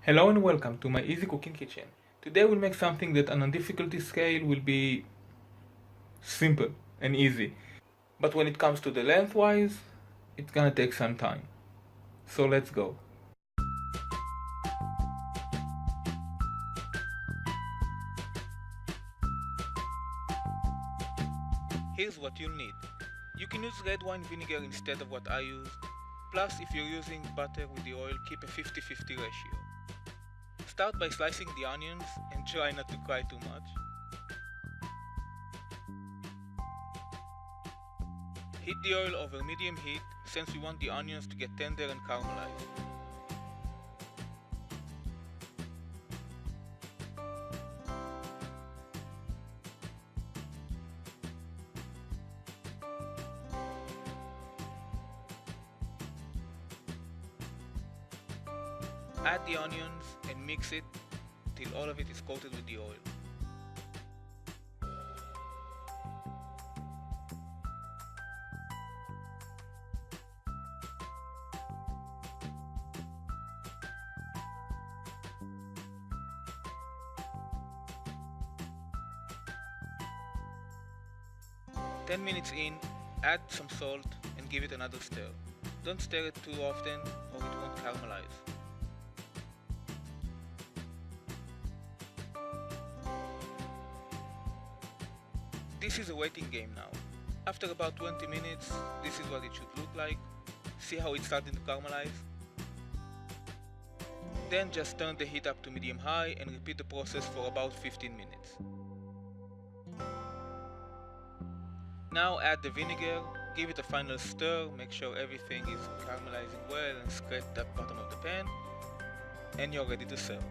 Hello and welcome to my easy cooking kitchen. Today we'll make something that on a difficulty scale will be simple and easy. But when it comes to the lengthwise, it's gonna take some time. So let's go. Here's what you'll need. You can use red wine vinegar instead of what I use. Plus, if you're using butter with the oil, keep a 50-50 ratio. Start by slicing the onions and try not to cry too much. Heat the oil over medium heat since we want the onions to get tender and caramelized. Add the onions and mix it till all of it is coated with the oil. Ten minutes in, add some salt and give it another stir. Don't stir it too often or it won't caramelize. This is a waiting game now. After about 20 minutes, this is what it should look like. See how it's starting to caramelize? Then just turn the heat up to medium high and repeat the process for about 15 minutes. Now add the vinegar, give it a final stir, make sure everything is caramelizing well and scrape the bottom of the pan, and you're ready to serve.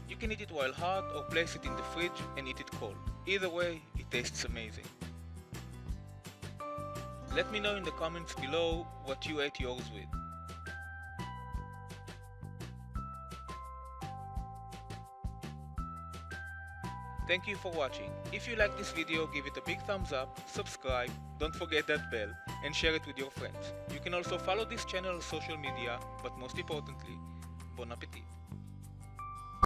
You can eat it while hot or place it in the fridge and eat it cold. Either way, it tastes amazing. Let me know in the comments below what you ate yours with. Thank you for watching. If you like this video, give it a big thumbs up, subscribe, don't forget that bell, and share it with your friends. You can also follow this channel on social media, but most importantly, bon appetit.